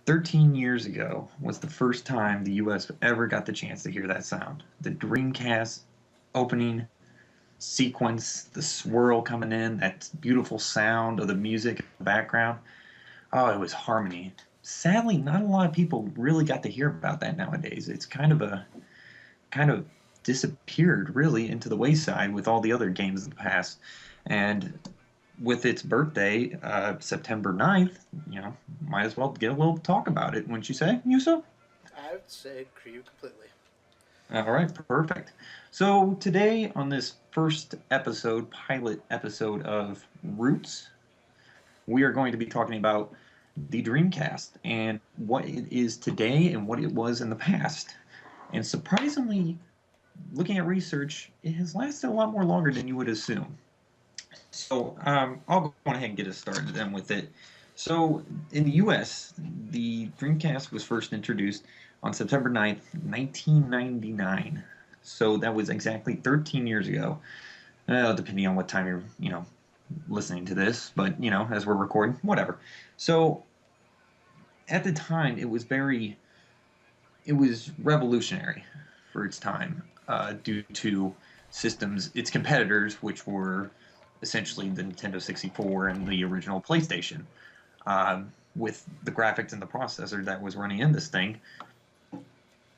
13 years ago was the first time the US ever got the chance to hear that sound. The Dreamcast opening sequence, the swirl coming in, that beautiful sound of the music in the background. Oh, it was harmony. Sadly, not a lot of people really got to hear about that nowadays. It's kind of disappeared really into the wayside with all the other games of the past. And with its birthday, September 9th, might as well get a little talk about it, wouldn't you say, Yuso? I would say agree completely. All right, perfect. So today on this first episode, pilot episode of Roots, we are going to be talking about the Dreamcast and what it is today and what it was in the past. And surprisingly, looking at research, it has lasted a lot more longer than you would assume. So I'll go ahead and get us started then with it. So in the US, the Dreamcast was first introduced on September 9th, 1999. So that was exactly 13 years ago, depending on what time you're listening to this. But, as we're recording, whatever. So at the time, it was revolutionary for its time due to systems, its competitors, which were essentially the Nintendo 64 and the original PlayStation. With the graphics and the processor that was running in this thing,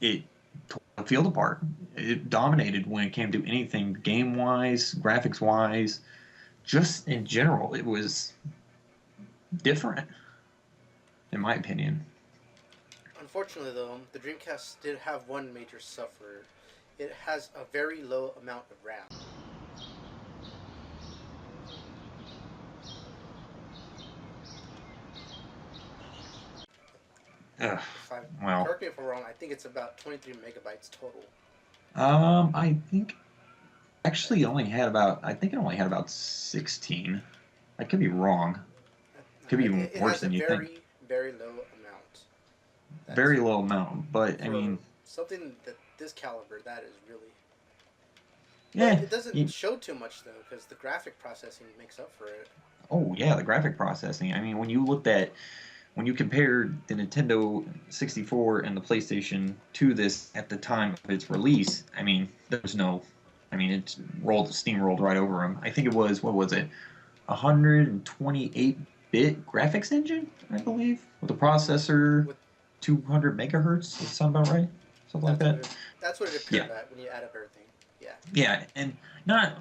it tore the field apart. It dominated when it came to anything game wise, graphics wise, just in general. It was different, in my opinion. Unfortunately, though, the Dreamcast did have one major sufferer. It has a very low amount of RAM. Ugh, If I well, correct me if I'm wrong, I think it's about 23 megabytes total. I think actually only had about I think it only had about 16. I could be wrong. Could be even It worse has a than you think. very low amount. That's Very low amount, but I for mean, something that this caliber. That is really well. yeah. It doesn't show too much though, because the graphic processing makes up for it. Oh yeah, the graphic processing. I mean, when you compared the Nintendo 64 and the PlayStation to this at the time of its release, I mean, there was no, I mean, it steamrolled right over them. I think it was, what was it, 128-bit graphics engine, I believe, with a processor, With 200 megahertz. Does that sound about right? Something like that's what that. it that's what it Yeah, appeared at when you add up everything. Yeah. yeah, and not,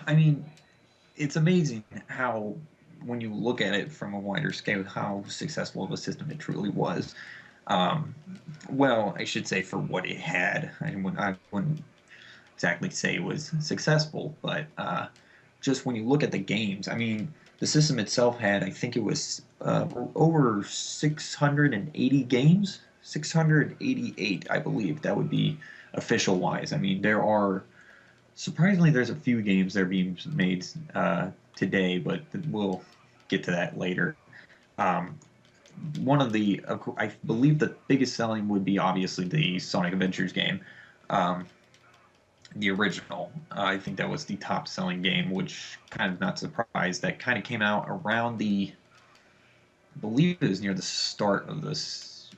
I mean, it's amazing how, when you look at it from a wider scale, how successful of a system it truly was. Um, well, I should say for what it had. I wouldn't exactly say it was successful, but just when you look at the games, I mean, the system itself had, I think it was over 680 games, 688, I believe. That would be official wise. I mean, surprisingly, there's a few games that are being made today, but we'll get to that later. Um, one of I believe the biggest selling would be obviously the Sonic Adventures game, um, the original. I think that was the top selling game, which kind of not surprised. That kind of came out around I believe it was near the start of this,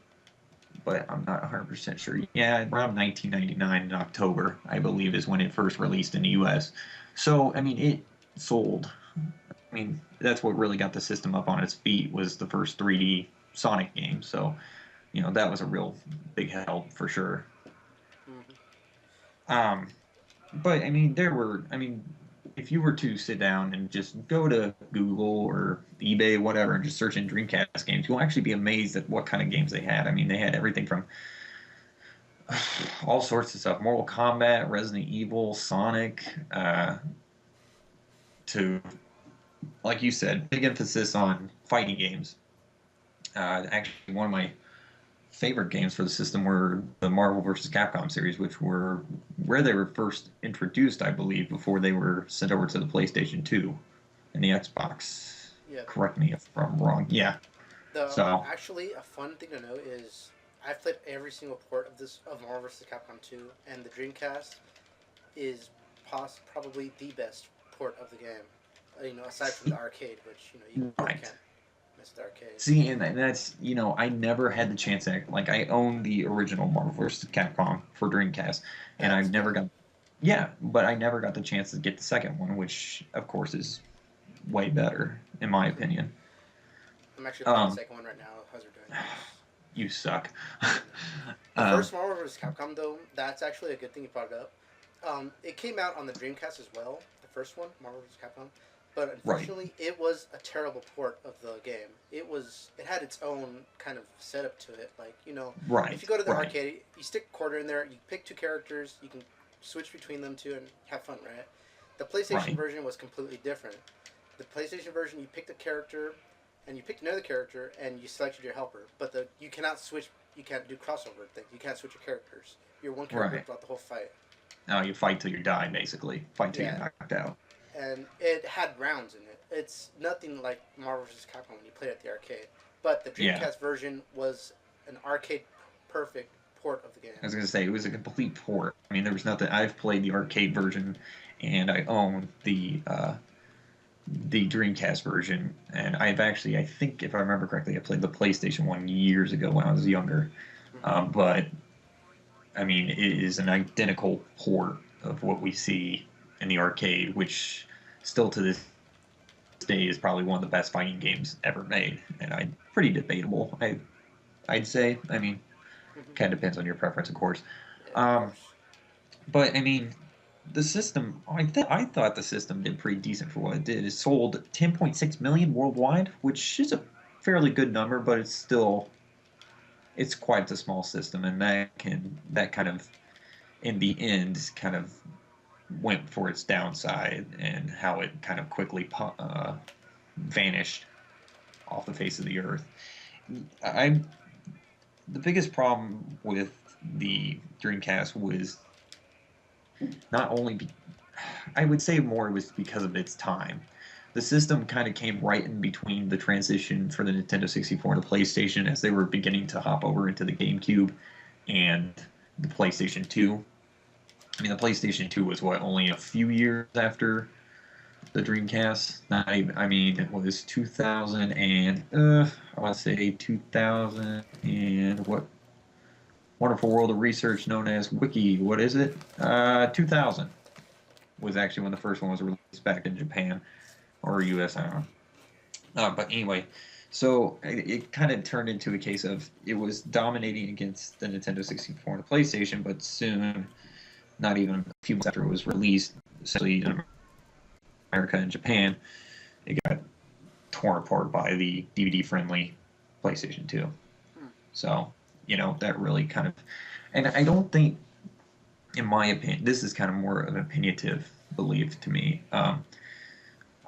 but I'm not 100% sure. Yeah, around 1999 in October, I believe, is when it first released in the US. So, I mean, it sold. I mean, that's what really got the system up on its feet was the first 3D Sonic game. So, that was a real big help for sure. Hmm. Um, but I mean, if you were to sit down and just go to Google or eBay, whatever, and just search in Dreamcast games, you'll actually be amazed at what kind of games they had. I mean, they had everything from all sorts of stuff: Mortal Kombat, Resident Evil, Sonic, to, like you said, big emphasis on fighting games. Actually, one of my favorite games for the system were the Marvel vs. Capcom series, which were where they were first introduced, I believe, before they were sent over to the PlayStation 2 and the Xbox. Yeah. Correct me if I'm wrong. Yeah. The So, actually a fun thing to know is I've played every single port of Marvel vs. Capcom 2, and the Dreamcast is probably the best port of the game. Aside from the arcade, which you really right. can't. Mr. Arcade. See, and that's, I never had the chance to, like, I own the original Marvel vs. Capcom for Dreamcast, and That's I've never good. got, yeah, but I never got the chance to get the second one, which, of course, is way better, in my opinion. I'm actually playing the Um, second one right now as we're doing this. you suck. The uh, first Marvel vs. Capcom, though, that's actually a good thing you brought it up. It came out on the Dreamcast as well, the first one, Marvel vs. Capcom, but right, unfortunately, it was a terrible port of the game. It had its own kind of setup to it. Like, if you right, go to the right, arcade, you stick a quarter in there, you pick two characters, you can switch between them two and have fun, right? The PlayStation right, version was completely different. The PlayStation version, you picked a character, and you picked another character, and you selected your helper, but you cannot switch. You can't do crossover things. You can't switch your characters. You're one character right. throughout the whole fight. Now you fight till you die, basically. Fight till you're Yeah, knocked out. and it had rounds in it. It's nothing like Marvel vs. Capcom when you played at the arcade. But the Yeah. Dreamcast version was an arcade perfect port of the game. I was gonna say it was a complete port. I mean, there was nothing. I've played the arcade version, and I own the Dreamcast version, and I've actually, I think, if I remember correctly, I played the PlayStation one years ago when I was younger. Mm-hmm. But I mean, it is an identical port of what we see in the arcade, which still to this day is probably one of the best fighting games ever made, and pretty debatable. I'd say. I mean, Mm-hmm. kind of depends on your preference, of course. Yeah, of Um, course. but I mean, the system. I thought the system did pretty decent for what it did. It sold 10.6 million worldwide, which is a fairly good number, but it's quite a small system, and that kind of in the end kind of went for its downside and how it kind of quickly vanished off the face of the earth. I The biggest problem with the Dreamcast was not only I would say more it was because of its time. The system kind of came right in between the transition for the Nintendo 64 and the PlayStation as they were beginning to hop over into the GameCube and the PlayStation 2. I mean, the PlayStation 2 was what, only a few years after the Dreamcast? Not even, I mean, it was 2000 and, I want to say 2000 and what wonderful world of research known as Wiki, what is it? 2000 was actually when the first one was released back in Japan or US, I don't know. But anyway, so it kind of turned into a case of it was dominating against the Nintendo 64 and the PlayStation, but soon, not even a few months after it was released, essentially in America and Japan, it got torn apart by the DVD-friendly PlayStation 2. Hmm. So, that really kind of, and I don't think, in my opinion, this is kind of more of an opinionative belief to me.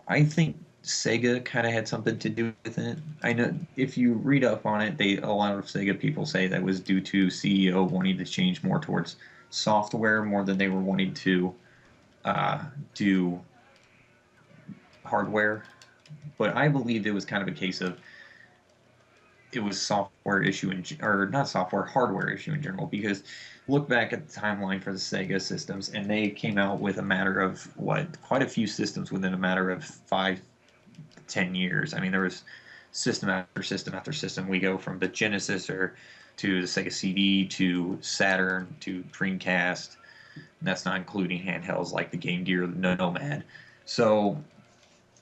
I think Sega kind of had something to do with it. I know if you read up on it, a lot of Sega people say that was due to CEO wanting to change more towards software more than they were wanting to do hardware. But I believed it was kind of a case of it was software issue or not software, hardware issue in general. Because look back at the timeline for the Sega systems, and they came out with a matter of quite a few systems within a matter of 5-10 years. I mean, there was system after system after system. We go from the Genesis or to the Sega CD to Saturn to Dreamcast. And that's not including handhelds like the Game Gear, the Nomad. So,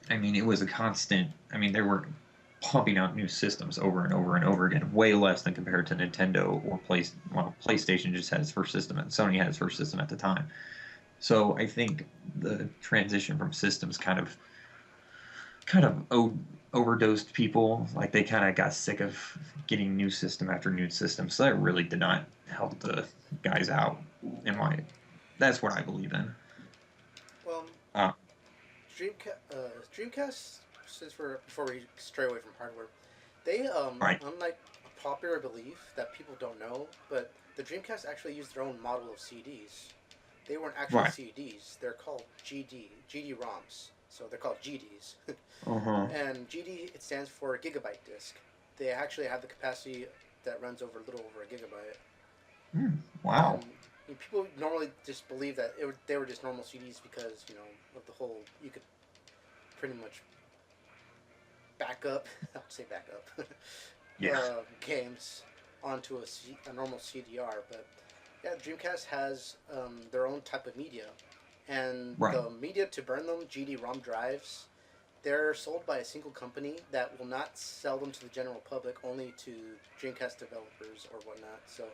I mean, it was a constant. I mean, they were pumping out new systems over and over and over again, way less than compared to Nintendo or PlayStation just had its first system, and Sony had its first system at the time. So I think the transition from systems kind of overdosed people. Like they kind of got sick of getting new system after new system. So that really did not help the guys out. In my, that's what I believe in. Well, Uh, Dreamcast, since we're before we stray away from hardware, they right, unlike a popular belief that people don't know, but the Dreamcast actually used their own model of CDs. They weren't actually right. CDs. They're called GD-ROMs. So they're called GDs. Uh huh. And GD, it stands for gigabyte disk. They actually have the capacity that runs over a little over a gigabyte. Wow. And people normally just believe that they were just normal CDs because of the whole you could pretty much backup. I'll say backup. Yeah. Games onto a normal CDR, but yeah, Dreamcast has their own type of media, and Right. the media to burn them, GD-ROM drives, they're sold by a single company that will not sell them to the general public, only to Dreamcast developers or whatnot. So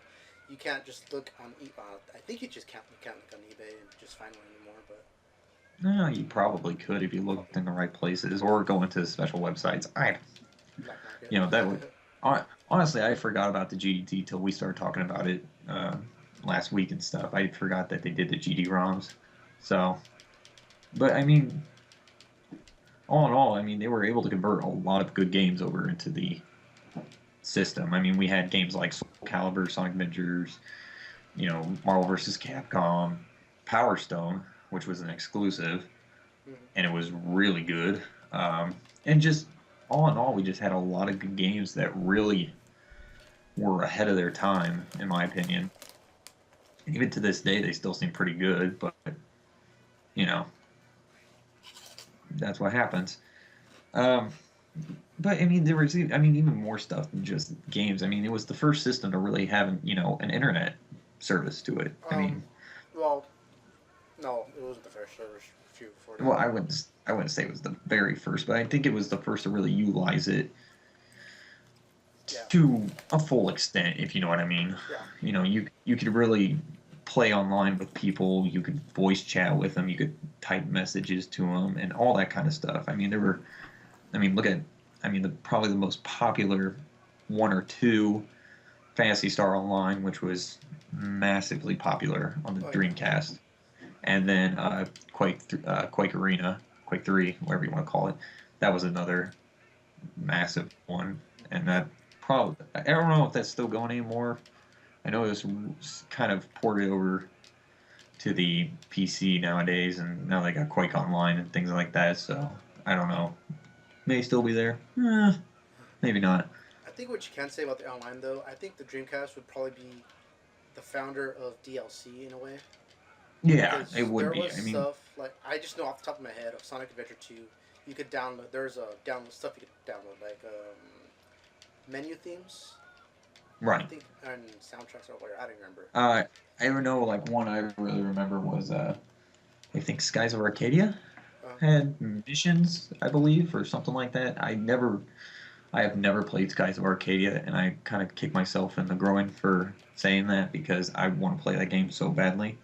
you can't just look on. I think you can't look on eBay and just find one anymore. But No, you probably could if you looked in the right places or go into special websites. black market. That would. Honestly, I forgot about the GDT till we started talking about it last week and stuff. I forgot that they did the GD-ROMs. So, but I mean, all in all, I mean, they were able to convert a lot of good games over into the system. I mean, we had games like Soul Calibur, Sonic Adventures, Marvel vs. Capcom, Power Stone, which was an exclusive, and it was really good. And just all in all, we just had a lot of good games that really were ahead of their time, in my opinion. And even to this day, they still seem pretty good, but you know, that's what happens. Um, but I mean, there was, I mean, even more stuff than just games. I mean, it was the first system to really have, an internet service to it. I um, mean, well, no, it wasn't the first service. A few before that. well, I wouldn't say it was the very first, but I think it was the first to really utilize it Yeah, to a full extent, if you know what I mean. yeah. You could really play online with people. You could voice chat with them. You could type messages to them, and all that kind of stuff. I mean, there were. I mean, look at. I mean, probably the most popular one or two, Fantasy Star Online, which was massively popular on the Oh yeah. Dreamcast, and then Quake Arena, Quake 3, whatever you want to call it. That was another massive one, and that probably I don't know if that's still going anymore. I know it was kind of ported over to the PC nowadays, and now they got Quake Online and things like that. So I don't know. May still be there. Maybe not. I think what you can say about the online though, I think the Dreamcast would probably be the founder of DLC in a way, Yeah, it because would there be. was I mean, stuff like I just know off the top of my head of Sonic Adventure 2. You could download. There's a download stuff you could download like menu themes. I right. think and soundtracks or whatever. I don't remember. I don't know. Like one I really remember was I think Skies of Arcadia Uh, had missions, I believe, or something like that. I have never played Skies of Arcadia, and I kind of kick myself in the groin for saying that because I want to play that game so badly.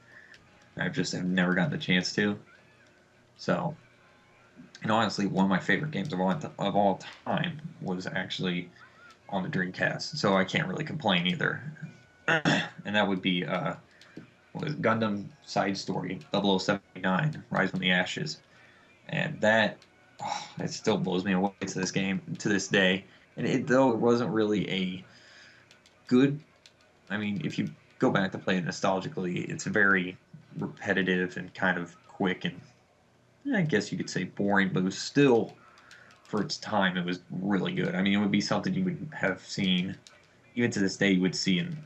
I just have never gotten the chance to. So, and honestly, one of my favorite games of all time was actually on the Dreamcast. So I can't really complain either. And that would be was Gundam Side Story 0079 Rise from the Ashes, and that it still blows me away to this game to this day. And though it wasn't really a good, I mean, if you go back to play it nostalgically, it's very repetitive and kind of quick and I guess you could say boring, but it was still for its time it was really good. I mean, it would be something you would have seen even to this day you would see in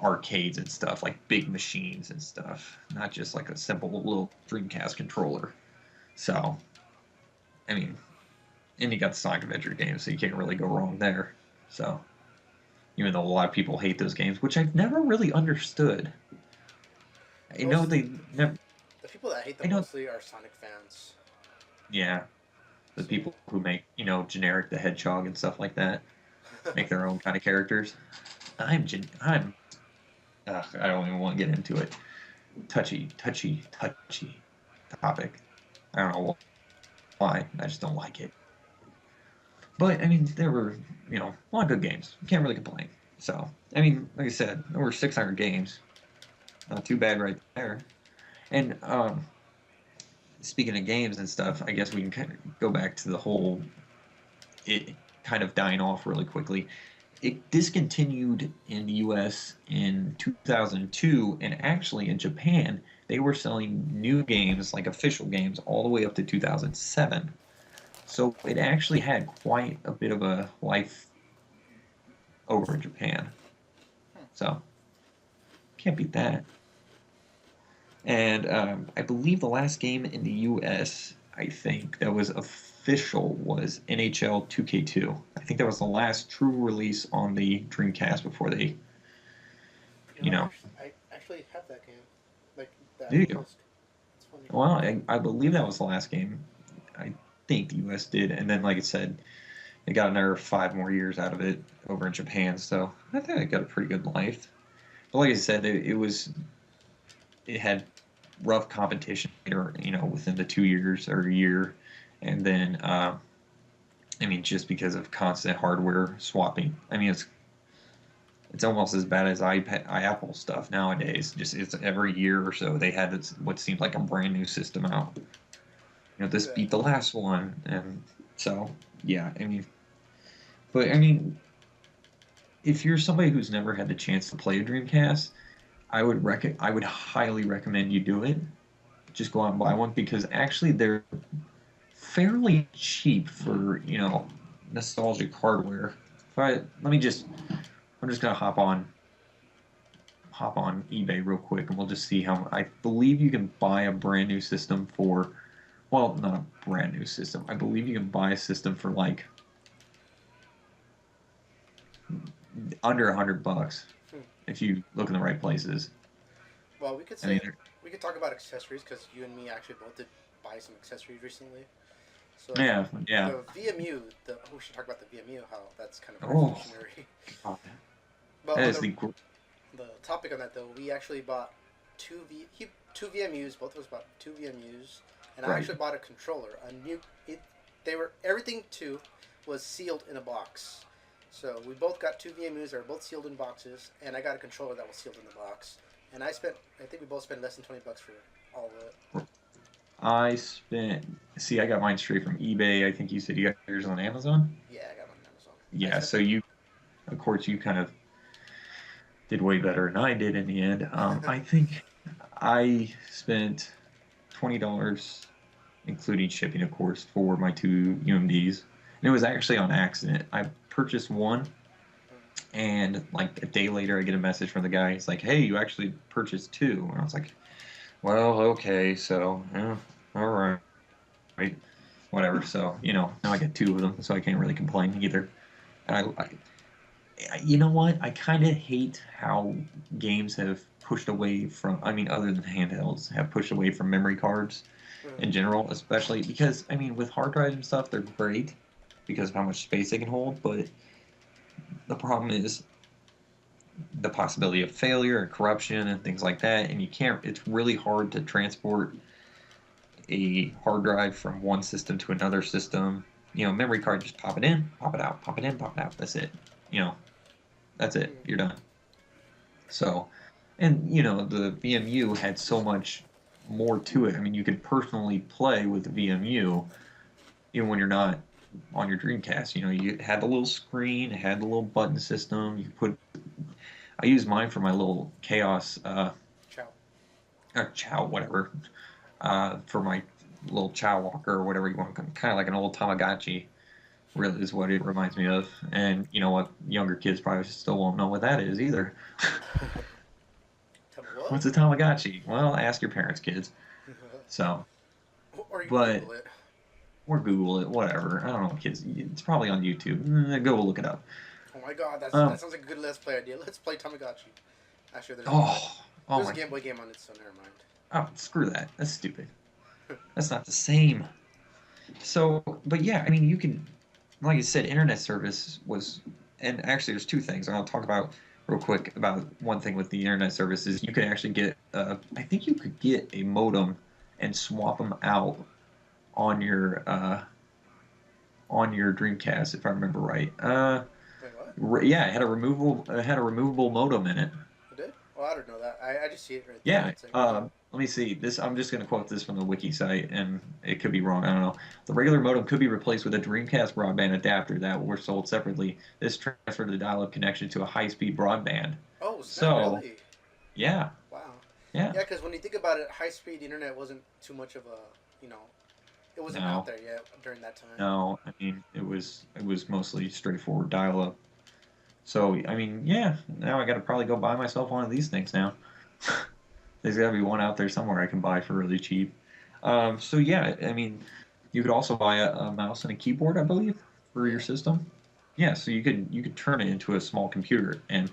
arcades and stuff like big machines and stuff, not just like a simple little Dreamcast controller. So, I mean, and you got the Sonic Adventure games, so you can't really go wrong there. So, even though a lot of people hate those games, which I've never really understood. I know most they never. the people that hate I them know, mostly are Sonic fans. yeah, the So people who make generic the Hedgehog and stuff like that make their own kind of characters. I'm. I don't even want to get into it. Touchy topic. I don't know why. I just don't like it. But I mean, there were a lot of good games. You can't really complain. So I mean, like I said, there were 600 games. Not too bad right there. And speaking of games and stuff, I guess we can kind of go back to the whole it kind of dying off really quickly. It discontinued in the US in 2002, and actually in Japan, they were selling new games, like official games, all the way up to 2007. So it actually had quite a bit of a life over in Japan. So can't beat that. And I believe the last game in the U.S. I think that was official was NHL 2K2. I think that was the last true release on the Dreamcast before they, You you know, know, I actually have that game, like that there you go. disc. It's funny. Well, I believe that was the last game. I think the U.S. did, and then, like I said, they got another 5 more years out of it over in Japan. So I think it got a pretty good life. But like I said, it had rough competition, or within the 2 years or a year, and then I mean, just because of constant hardware swapping. I mean, it's almost as bad as Apple stuff nowadays. Just it's every year or so they had what seemed like a brand new system out. This Yeah. beat the last one, and so yeah. I mean, but I mean, if you're somebody who's never had the chance to play a Dreamcast, I would highly recommend you do it. Just go out and buy one because actually they're fairly cheap for nostalgic hardware. But I'm just gonna hop on eBay real quick and we'll just see how. I believe you can buy a brand new system for, well, not a brand new system. I believe you can buy a system for like under $100 Hmm. if you look in the right places. Well, we could I mean, say we could talk about accessories because you and me actually both did buy some accessories recently. So yeah, yeah. the VMU, we should talk about the VMU, how that's kind of Oh, revolutionary. God. But That on is the topic on that though, we actually bought two VMUs. Both of us bought two VMUs, and I right. actually bought a controller. A new they were everything two was sealed in a box. So we both got two VMUs. They were both sealed in boxes, and I got a controller that was sealed in the box. And I think we both spent less than $20 for all of it. I got mine straight from eBay. I think you said you got yours on Amazon. Yeah, I got one on Amazon. I Yeah, spent. so of course, you kind of did way better than I did in the end. I think I spent $20, including shipping, of course, for my two UMDs. And it was actually on accident. I purchased one, and like a day later, I get a message from the guy. He's like, "Hey, you actually purchased two." And I was like, "Well, okay, so yeah, all right, whatever." So now I got two of them, so I can't really complain either. And you know what? I kind of hate how games have pushed away from, I mean, other than handhelds, have pushed away from memory cards Mm, in general, especially because, I mean, with hard drives and stuff, they're great because of how much space they can hold, but the problem is the possibility of failure and corruption and things like that, and it's really hard to transport a hard drive from one system to another system. Memory card, just pop it in, pop it out, pop it in, pop it out. That's it. You know, that's it. mm. You're done. So, and the VMU had so much more to it. I mean, you could personally play with the VMU even when you're not on your Dreamcast. You had the little screen, it had the little button system. I used mine for my little Chaos, Ciao. or Chow, whatever, for my little Chow Walker or whatever you want, kind of like an old Tamagotchi. Really is what it reminds me of. And you know what? Younger kids probably still won't know what that is either. Tell me what? What's a Tamagotchi? Well, ask your parents, kids. So, Or you but Google it. or Google it, whatever. I don't know, kids. It's probably on YouTube. Go look it up. Oh my god, that Um. sounds like a good Let's Play idea. Let's play Tamagotchi. Actually, Oh. Oh there's a my. Game Boy game on it, so never mind. Oh, screw that. That's stupid. That's not the same. So, but yeah, I mean, you can, like I said, internet service was, and actually, there's two things, and I'll talk about real quick about one thing with the internet service is you could actually get, I think you could get a modem and swap them out on your Dreamcast, if I remember right. Wait, what? Yeah, it had a removable modem in it. It did? Oh, I don't know that. I just see it right there. Yeah. It's like, wow. Let me see. I'm just going to quote this from the wiki site, and it could be wrong. I don't know. The regular modem could be replaced with a Dreamcast broadband adapter that were sold separately. This transferred the dial-up connection to a high-speed broadband. Oh, snap, So, really? yeah, Wow. yeah. Yeah, because when you think about it, high speed internet wasn't too much of a, you know, it wasn't out No, there yet during that time. no. I mean, it was mostly straightforward dial-up. So, I mean, yeah. Now I got to probably go buy myself one of these things now. There's got to be one out there somewhere I can buy for really cheap. So yeah, I mean, You could also buy a mouse and a keyboard, I believe, for your Yeah. system. Yeah, so you could turn it into a small computer, and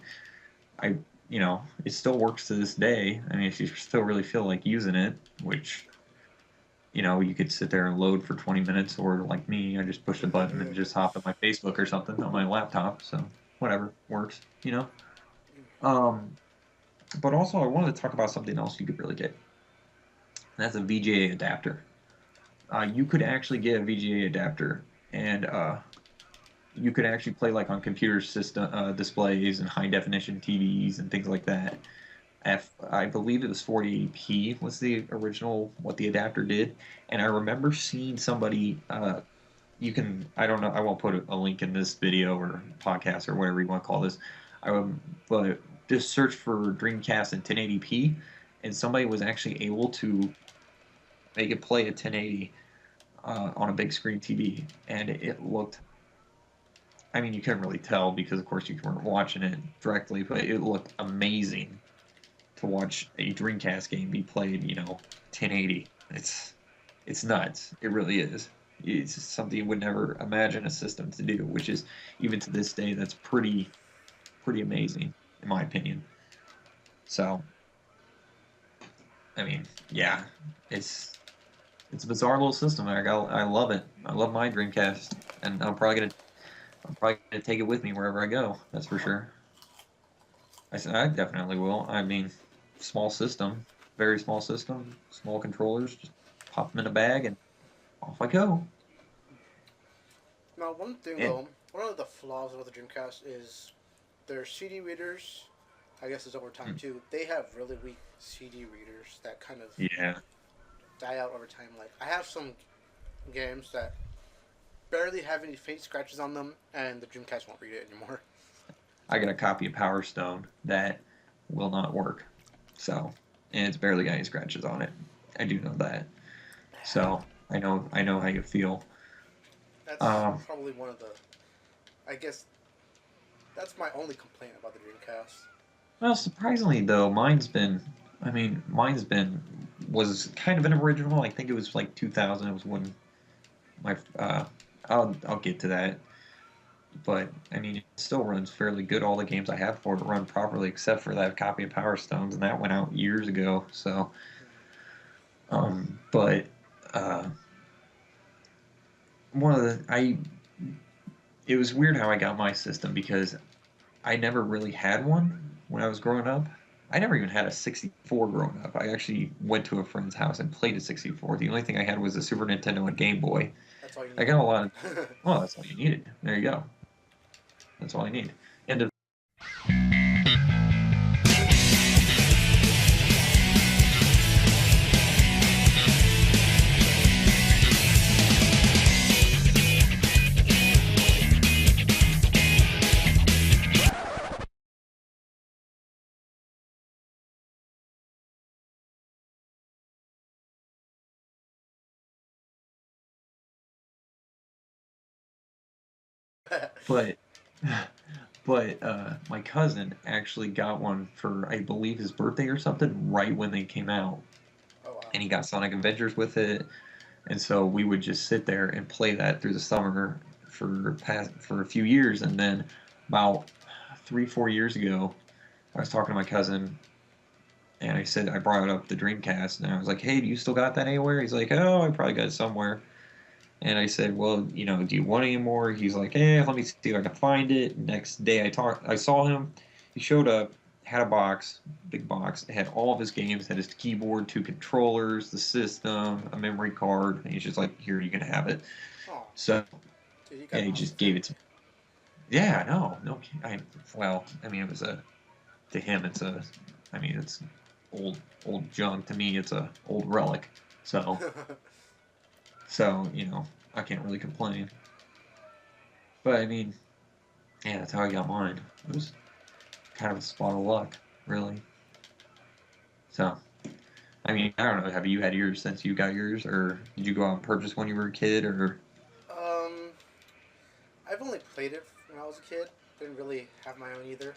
I, it still works to this day. I mean, if you still really feel like using it, which, you could sit there and load for 20 minutes, or like me, I just push a button and just hop on my Facebook or something on my laptop. So whatever works. Um, but also I wanted to talk about something else you could really get. And that's a VGA adapter. You could actually get a VGA adapter, and you could actually play like on computer system displays and high definition TVs and things like that. I believe it was 4080p was the original what the adapter did, and I remember seeing somebody. I don't know. I won't put a link in this video or podcast or whatever you want to call this. But just search for Dreamcast in 1080p, and somebody was actually able to make it play at 1080 on a big screen TV, and it looked. I mean, you couldn't really tell because, of course, you weren't watching it directly, but it looked amazing to watch a Dreamcast game be played, 1080. It's nuts. It really is. It's something you would never imagine a system to do, which is even to this day that's pretty amazing in my opinion. So, I mean, yeah, it's it's a bizarre little system. I love it. I love my Dreamcast, and I'm probably gonna take it with me wherever I go. That's for sure. I said I definitely will. I mean, small system, very small system, small controllers. Just pop them in a bag and off I go. Now, one thing And though, one of the flaws of the Dreamcast is their CD readers. I guess it's over time too. They have really weak CD readers that kind of yeah, die out over time. Like I have some games that barely have any faint scratches on them, and the Dreamcast won't read it anymore. I got a copy of Power Stone that will not work. So, and it's barely got any scratches on it. I do know that. So I know how you feel. That's Um, probably one of the. I guess that's my only complaint about the Dreamcast. well, surprisingly though, mine's been was kind of an original. I think it was like 2000. It was when my I'll get to that. But I mean, it still runs fairly good. All the games I have for it run properly, except for that copy of Power Stones, and that went out years ago. So, but uh, one of the I it was weird how I got my system because I never really had one when I was growing up. I never even had a 64 growing up. I actually went to a friend's house and played a 64. The only thing I had was a Super Nintendo and Game Boy. That's all you I needed. got a lot of, well, that's all you needed. There you go. That's all I need. And but my cousin actually got one for I believe his birthday or something right when they came out, Oh wow. and he got Sonic Adventures with it, and so we would just sit there and play that through the summer for a few years, and then about 3 4 years ago, I was talking to my cousin. And I said I brought up the Dreamcast, and I was like, "Hey, do you still got that anywhere?" He's like, "Oh, I probably got it somewhere." And I said, "Well, do you want any more?" He's like, let me see if I can find it. Next day, I saw him. He showed up, had a box, big box. It had all of his games, had his keyboard, two controllers, the system, a memory card. And he's just like, "Here, you can have it." Oh, So dude, you got yeah, an he awesome just gave family. it to me. Yeah, no, well, I mean, it was to him, I mean, it's old junk. To me, it's a old relic. So, I can't really complain. But I mean, yeah, that's how I got mine. It was kind of a spot of luck, really. So, I mean, I don't know. Have you had yours since you got yours, or did you go out and purchase when you were a kid, or? um, I've only played it when I was a kid. Didn't really have my own either.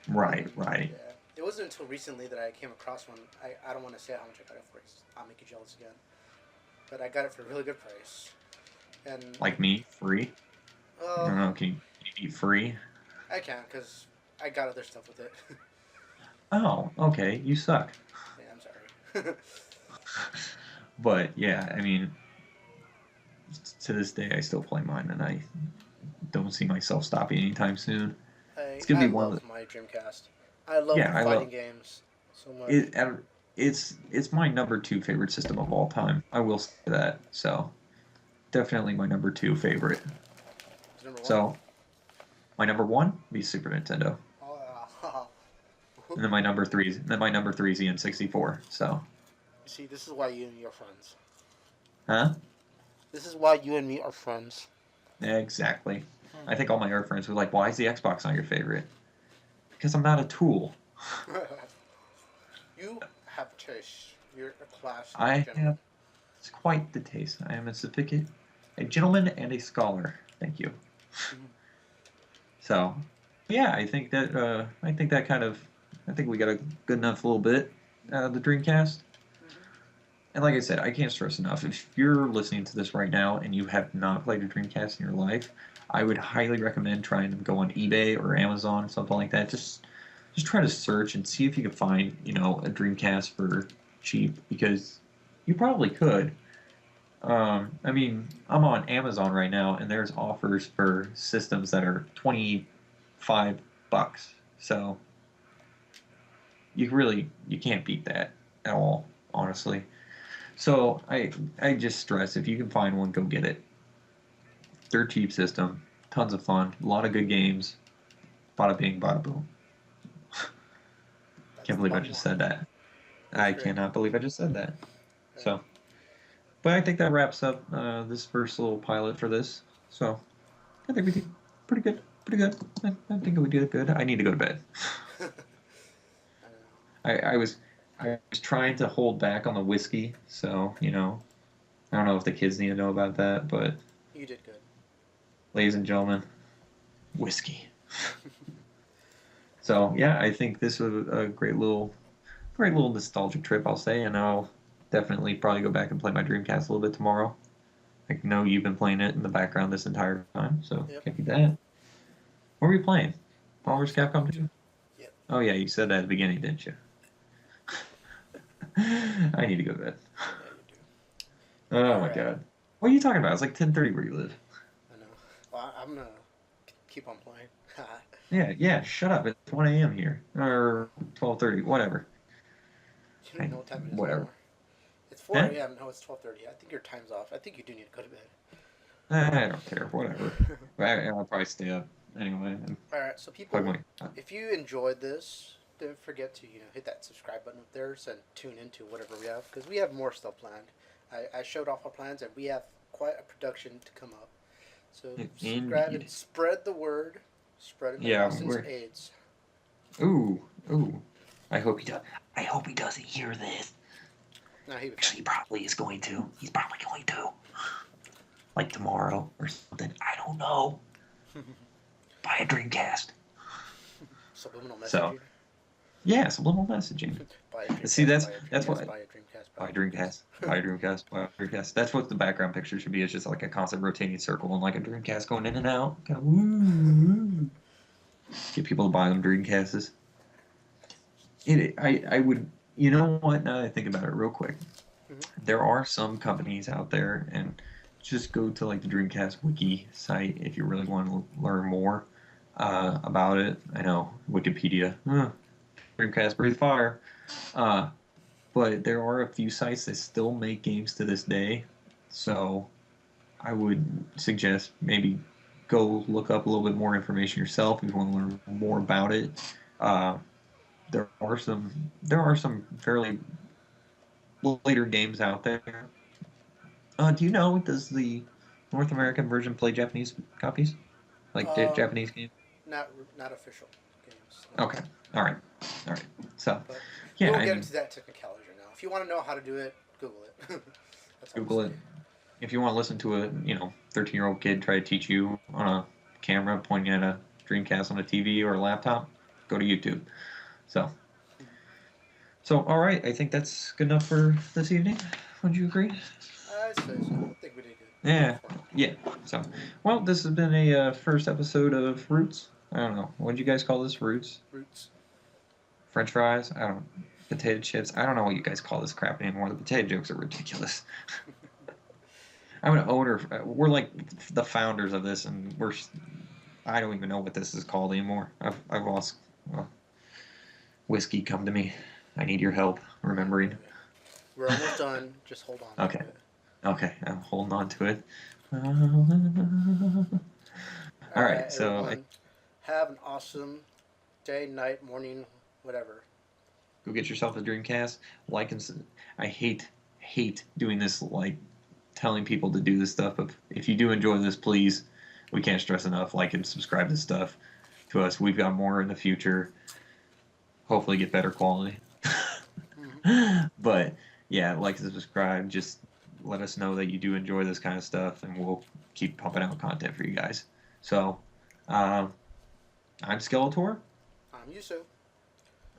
Right, right. Yeah, it wasn't until recently that I came across one. I don't want to say how much I got it for. 'Cause I'll make you jealous again. but I got it for a really good price. And Like me, free. I uh, don't know. Can you eat free? I can't because I got other stuff with it. Oh, okay. You suck. Yeah, I'm sorry. But yeah, I mean, to this day, I still play mine, and I don't see myself stopping anytime soon. I It's gonna I be one of love the. my Dreamcast. I love Yeah, I fighting love games so much. it. It's my number two favorite system of all time. I will say that. So definitely my number two favorite. It's number one. So my number one would be Super Nintendo, Oh, and then my number three is the N64. So, you see, this is why you and me are friends. huh? This is why you and me are friends. Exactly. I think all my other friends were like, "Why is the Xbox not your favorite?" Because I'm not a tool. You have taste. You're a class I gentleman. have it's quite the taste. I am a certificate, a gentleman, and a scholar. Thank you. Mhm. So, yeah, I think we got a good enough little bit out of the Dreamcast. Mhm. And like I said, I can't stress enough. If you're listening to this right now and you have not played a Dreamcast in your life, I would highly recommend trying to go on eBay or Amazon, something like that. Just try to search and see if you can find, a Dreamcast for cheap because you probably could. I mean, I'm on Amazon right now, and there's offers for systems that are $25. So you can't beat that at all, honestly. So I just stress if you can find one, go get it. They're a cheap system, tons of fun, a lot of good games. Bada bing, bada boom. That's Can't the believe I bottom just line. said that. That's I great. cannot believe I just said that. Right. So, but I think that wraps up this first little pilot for this. So I think we did pretty good. Pretty good. I think we did good. I need to go to bed. I know. I, I was I was trying to hold back on the whiskey, so I don't know if the kids need to know about that, but You did good. ladies and gentlemen, whiskey. So yeah, I think this was a great little nostalgic trip, I'll say, and I'll definitely probably go back and play my Dreamcast a little bit tomorrow. I know you've been playing it in the background this entire time, so Yep. can't beat that. What were you playing? Marvel vs. Capcom Capcom 2. 2? Yep. Oh yeah, you said that at the beginning, didn't you? I need to go to bed. Yeah, you do. Oh All my right. god. What are you talking about? It's like 10:30 where you live. I know. Well, I'm gonna keep on playing. Yeah, yeah, shut up. It's 1 a.m. here. Or 12:30, whatever. You don't even know what time it is Whatever. anymore. It's 4 Eh? a.m. No, it's 12:30. I think your time's off. I think you do need to go to I don't care. Whatever. bed. I'll probably stay up anyway. And All right. So play people, my. if you enjoyed this, don't forget to hit that subscribe button up there and tune into whatever we have because we have more stuff planned. I showed off our plans and we have quite a production to come up. So subscribe and Indeed. spread the word. Spread it like Yeah, Austin's we're. AIDS. Ooh, ooh. I hope he does. I hope he doesn't hear this. No, he would. Actually, he probably is going to. He's probably going to. Like tomorrow or something. I don't know. Buy a Dreamcast. Subliminal So, messaging. yeah, subliminal messaging. Buy a See, Dreamcast. Buy a that's Dreamcast. what Buy a Dreamcast. Buy buy a a Dreamcast. Dreamcast, buy a Dreamcast, buy a Dreamcast. That's what the background picture should be. It's just like a constant rotating circle and like a Dreamcast going in and out. Kind of woo. Get people to buy them Dreamcasts. I would. You know what? Now that I think about it, real quick, Mhm. there are some companies out there, and just go to like the Dreamcast wiki site if you really want to learn more about it. I know Wikipedia, Dreamcast breathe fire, uh, but there are a few sites that still make games to this day. So I would suggest maybe go look up a little bit more information yourself if you want to learn more about it. Uh, there are some fairly later games out there. Do you know, does the North American version play Japanese copies? Like Um, Japanese games? not not official games. No. Okay. All right. All right. So, But we yeah, won't I get mean, into that technicality right now. If you want to know how to do it, Google it. That's all I'll Google say. it. If you want to listen to a, 13-year-old kid try to teach you on a camera pointing at a Dreamcast on a TV or a laptop, go to YouTube. So, all right. I think that's good enough for this evening. Would you agree? guys, so I think we did good. Yeah, yeah. So, well, this has been a first episode of Roots. I don't know. What did you guys call this? Roots? Roots. French fries? I don't. Potato chips? I don't know what you guys call this crap anymore. The potato jokes are ridiculous. I'm an owner. We're like the founders of this, and I don't even know what this is called anymore. I've lost. Well, whiskey, come to me. I need your help remembering. We're almost done. Just hold on. Okay. Okay, I'm holding on to it. All right, so have an awesome day, night, morning, whatever. Go get yourself a Dreamcast. Like and I hate doing this, like telling people to do this stuff. But if you do enjoy this, please, we can't stress enough. Like and subscribe to stuff to us. We've got more in the future. Hopefully, get better quality. But yeah, like and subscribe. Just let us know that you do enjoy this kind of stuff, and we'll keep pumping out content for you guys. So, I'm Skeletor. I'm Yuso.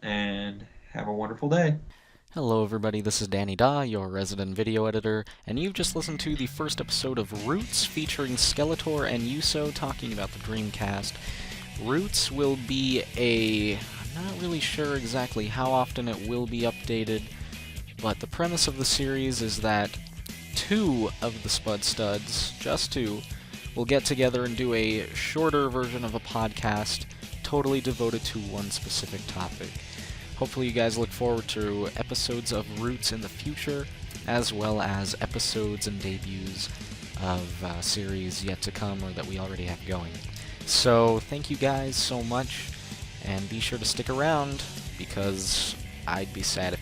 And have a wonderful day. Hello everybody, this is DannyDaw, your resident video editor, and you've just listened to the first episode of Roots featuring Skeletor and Yuso talking about the Dreamcast. Roots will be I'm not really sure exactly how often it will be updated, but the premise of the series is that two of the Spud-Studs, just two, will get together and do a shorter version of a podcast totally devoted to one specific topic. Hopefully you guys look forward to episodes of Roots in the future, as well as episodes and debuts of series yet to come or that we already have going. So thank you guys so much, and be sure to stick around, because I'd be sad if